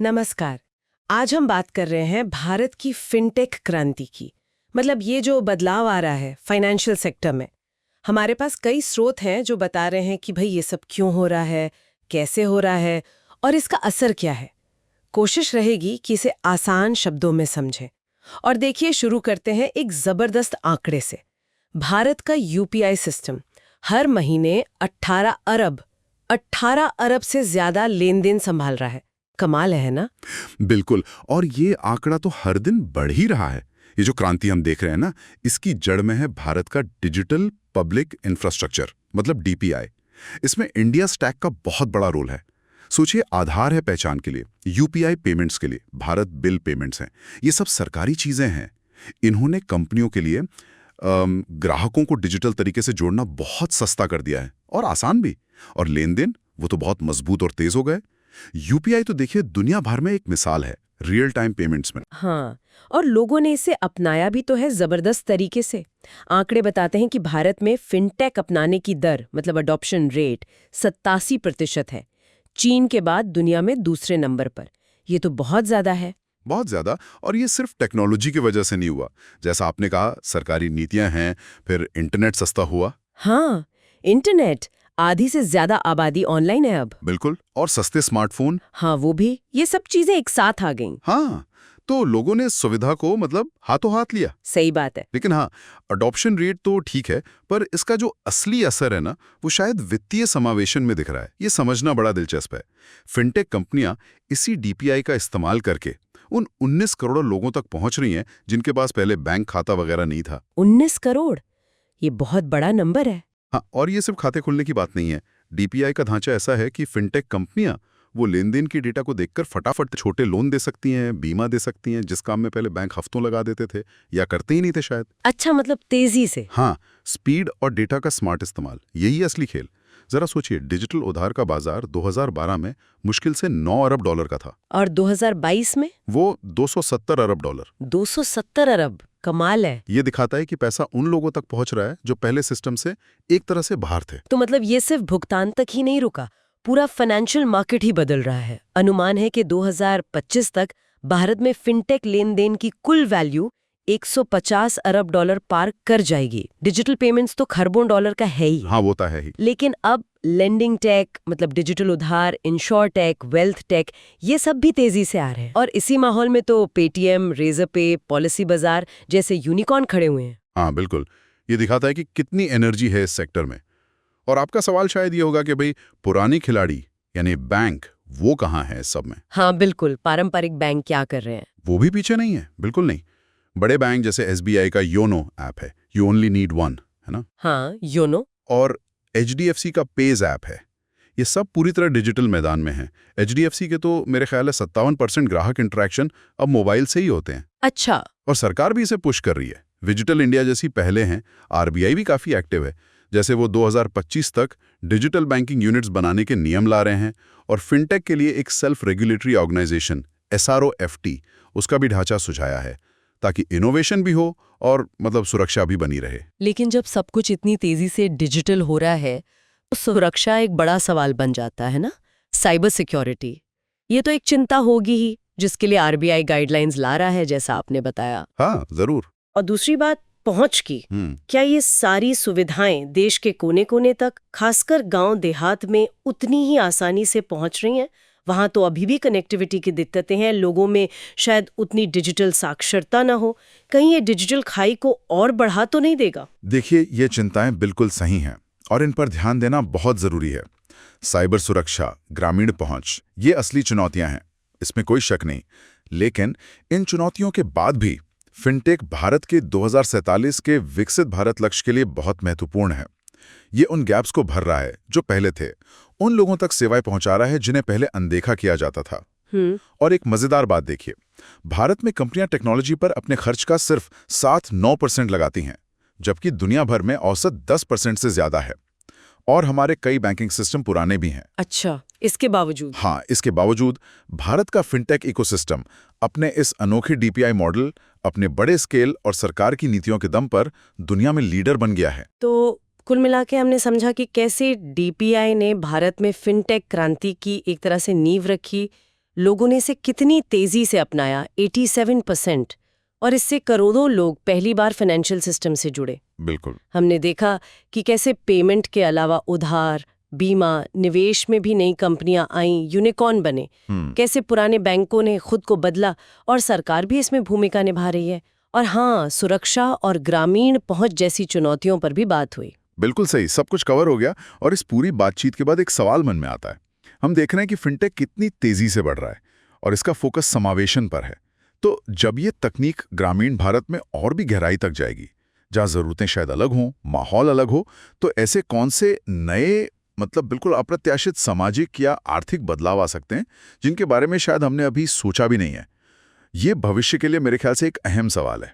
नमस्कार। आज हम बात कर रहे हैं भारत की फिनटेक क्रांति की। मतलब ये जो बदलाव आ रहा है फाइनेंशियल सेक्टर में, हमारे पास कई स्रोत हैं जो बता रहे हैं कि भाई ये सब क्यों हो रहा है, कैसे हो रहा है और इसका असर क्या है। कोशिश रहेगी कि इसे आसान शब्दों में समझें। और देखिए, शुरू करते हैं एक जबरदस्त आंकड़े से। भारत का यूपीआई सिस्टम हर महीने 18 अरब से ज्यादा लेन देन संभाल रहा है। कमाल है ना? बिल्कुल। और ये आंकड़ा तो हर दिन बढ़ ही रहा है। ये जो क्रांति हम देख रहे हैं ना, इसकी जड़ में है भारत का डिजिटल पब्लिक इंफ्रास्ट्रक्चर, मतलब डीपीआई। इसमें इंडिया स्टैक का बहुत बड़ा रोल है। सोचिए, आधार है पहचान के लिए, यूपीआई पेमेंट्स के लिए, भारत बिल पेमेंट्स हैं। ये सब सरकारी चीजें हैं। इन्होंने कंपनियों के लिए ग्राहकों को डिजिटल तरीके से जोड़ना बहुत सस्ता कर दिया है, और आसान भी। और लेन देन वो तो बहुत मजबूत और तेज हो गए। यूपीआई तो देखिए दुनिया भर में एक मिसाल है रियल टाइम पेमेंट्स में। हाँ, और लोगों ने इसे अपनाया भी तो है जबरदस्त तरीके से। आंकड़े बताते हैं कि भारत में फिनटेक अपनाने की दर, मतलब अडॉप्शन रेट, 87% है। चीन के बाद दुनिया में दूसरे नंबर पर। ये तो बहुत ज्यादा है। बहुत ज्यादा। और ये सिर्फ टेक्नोलॉजी की वजह से नहीं हुआ। जैसा आपने कहा, सरकारी नीतियां हैं, फिर इंटरनेट सस्ता हुआ। हाँ, इंटरनेट, आधी से ज्यादा आबादी ऑनलाइन है अब। बिल्कुल। और सस्ते स्मार्टफोन। हाँ, वो भी। ये सब चीजें एक साथ आ गईं। हाँ, तो लोगों ने सुविधा को मतलब हाथों हाथ लिया। सही बात है। लेकिन हाँ, अडॉप्शन रेट तो ठीक है, पर इसका जो असली असर है ना, वो शायद वित्तीय समावेशन में दिख रहा है। ये समझना बड़ा दिलचस्प है। फिनटेक कंपनियां इसी डीपीआई का इस्तेमाल करके उन 19 करोड़ लोगों तक पहुंच रही हैं जिनके पास पहले बैंक खाता वगैरह नहीं था। 19 करोड़, ये बहुत बड़ा नंबर है। हाँ, और ये सिर्फ खाते खोलने की बात नहीं है। डीपीआई का ढांचा ऐसा है कि फिनटेक कंपनियां वो लेन देन की डेटा को देखकर फटाफट छोटे लोन दे सकती हैं, बीमा दे सकती हैं, जिस काम में पहले बैंक हफ्तों लगा देते थे या करते ही नहीं थे शायद। अच्छा, मतलब तेजी से। हाँ, स्पीड और डेटा का स्मार्ट इस्तेमाल, यही असली खेल। जरा सोचिए, डिजिटल उधार का बाजार 2012 में मुश्किल से 9 अरब डॉलर का था, और 2022 में वो 270 अरब डॉलर। 270 अरब। कमाल है। ये दिखाता है कि पैसा उन लोगों तक पहुंच रहा है जो पहले सिस्टम से एक तरह से बाहर थे। तो मतलब ये सिर्फ भुगतान तक ही नहीं रुका, पूरा फाइनेंशियल मार्केट ही बदल रहा है। अनुमान है कि 2025 तक भारत में फिनटेक लेन देन की कुल वैल्यू 150 अरब डॉलर पार कर जाएगी। डिजिटल पेमेंट्स तो खरबों डॉलर का है ही। हाँ, वो तो है ही। लेकिन अब लेंडिंग टेक, मतलब डिजिटल उधार, इंश्योर टेक, वेल्थ टेक, ये सब भी तेजी से आ रहे हैं। और इसी माहौल में तो पेटीएम, रेजर पे, पॉलिसी बाजार जैसे यूनिकॉर्न खड़े हुए हैं। हाँ, बिल्कुल। ये दिखाता है कि कितनी एनर्जी है इस सेक्टर में। और आपका सवाल शायद ये होगा कि भाई, पुरानी खिलाड़ी यानी बैंक, वो कहाँ है इस सब में? हाँ बिल्कुल, पारंपरिक बैंक क्या कर रहे हैं? वो भी पीछे नहीं है, बिल्कुल नहीं। बड़े बैंक जैसे एसबीआई का योनो ऐप है, यू ओनली नीड वन, है ना? हाँ, योनो। और एचडीएफसी का पेज ऐप है। ये सब पूरी तरह डिजिटल मैदान में है। एचडीएफसी के तो मेरे ख्याल है 57% ग्राहक इंटरेक्शन अब मोबाइल से ही होते हैं। अच्छा। और सरकार भी इसे पुश कर रही है। डिजिटल इंडिया जैसी पहले हैं। आरबीआई भी काफी एक्टिव है। जैसे वो 2025 तक डिजिटल बैंकिंग यूनिट्स बनाने के नियम ला रहे हैं। और फिनटेक के लिए एक सेल्फ रेगुलेटरी ऑर्गेनाइजेशन SROFT, उसका भी ढांचा सुझाया है, ताकि इनोवेशन भी हो और मतलब सुरक्षा भी बनी रहे। लेकिन जब सब कुछ इतनी तेजी से डिजिटल हो रहा है तो सुरक्षा एक बड़ा सवाल बन जाता है ना। साइबर सिक्योरिटी, ये तो एक चिंता होगी ही, जिसके लिए आरबीआई गाइडलाइंस ला रहा है, जैसा आपने बताया। हाँ, जरूर। और दूसरी बात, पहुंच की। क्या ये सारी सुविधाएं देश के कोने कोने तक, खासकर गांव देहात में, उतनी ही आसानी से पहुंच रही हैं? वहां तो अभी भी कनेक्टिविटी की दिक्कतें हैं, लोगों में शायद उतनी डिजिटल साक्षरता ना हो। कहीं ये डिजिटल खाई को और बढ़ा तो नहीं देगा? देखिए, ये चिंताएं बिल्कुल सही हैं और इन पर ध्यान देना बहुत जरूरी है। साइबर सुरक्षा, ग्रामीण पहुंच, ये असली चुनौतियां हैं, इसमें कोई शक नहीं। लेकिन इन चुनौतियों के बाद भी फिनटेक भारत के 2047 के विकसित भारत लक्ष्य के लिए बहुत महत्वपूर्ण है। ये उन गैप्स को भर रहा है जो पहले थे, उन लोगों तक सेवाएं पहुंचा रहा है जिन्हें पहले अनदेखा किया जाता था। और एक मजेदार बात देखिए, भारत में कंपनियां टेक्नोलॉजी पर अपने खर्च का सिर्फ 7-9% लगाती हैं, जबकि दुनिया भर में औसत 10% से ज्यादा है। और हमारे कई बैंकिंग सिस्टम पुराने भी हैं। अच्छा, इसके बावजूद? हाँ, इसके बावजूद भारत का फिनटेक इकोसिस्टम अपने इस अनोखे डीपीआई मॉडल, अपने बड़े स्केल और सरकार की नीतियों के दम पर दुनिया में लीडर बन गया है। तो कुल मिला के हमने समझा कि कैसे डीपीआई ने भारत में फिनटेक क्रांति की एक तरह से नींव रखी, लोगों ने इसे कितनी तेजी से अपनाया, 87%, और इससे करोड़ों लोग पहली बार फाइनेंशियल सिस्टम से जुड़े। बिल्कुल। हमने देखा कि कैसे पेमेंट के अलावा उधार, बीमा, निवेश में भी नई कंपनियां आईं, यूनिकॉर्न बने। कैसे पुराने बैंकों ने खुद को बदला और सरकार भी इसमें भूमिका निभा रही है। और हाँ, सुरक्षा और ग्रामीण पहुंच जैसी चुनौतियों पर भी बात हुई। बिल्कुल सही, सब कुछ कवर हो गया। और इस पूरी बातचीत के बाद एक सवाल मन में आता है। हम देख रहे हैं कि फिनटेक कितनी तेजी से बढ़ रहा है और इसका फोकस समावेशन पर है। तो जब ये तकनीक ग्रामीण भारत में और भी गहराई तक जाएगी, जहाँ जरूरतें शायद अलग हों, माहौल अलग हो, तो ऐसे कौन से नए बिल्कुल अप्रत्याशित सामाजिक या आर्थिक बदलाव आ सकते हैं जिनके बारे में शायद हमने अभी सोचा भी नहीं है। ये भविष्य के लिए मेरे ख्याल से एक अहम सवाल है।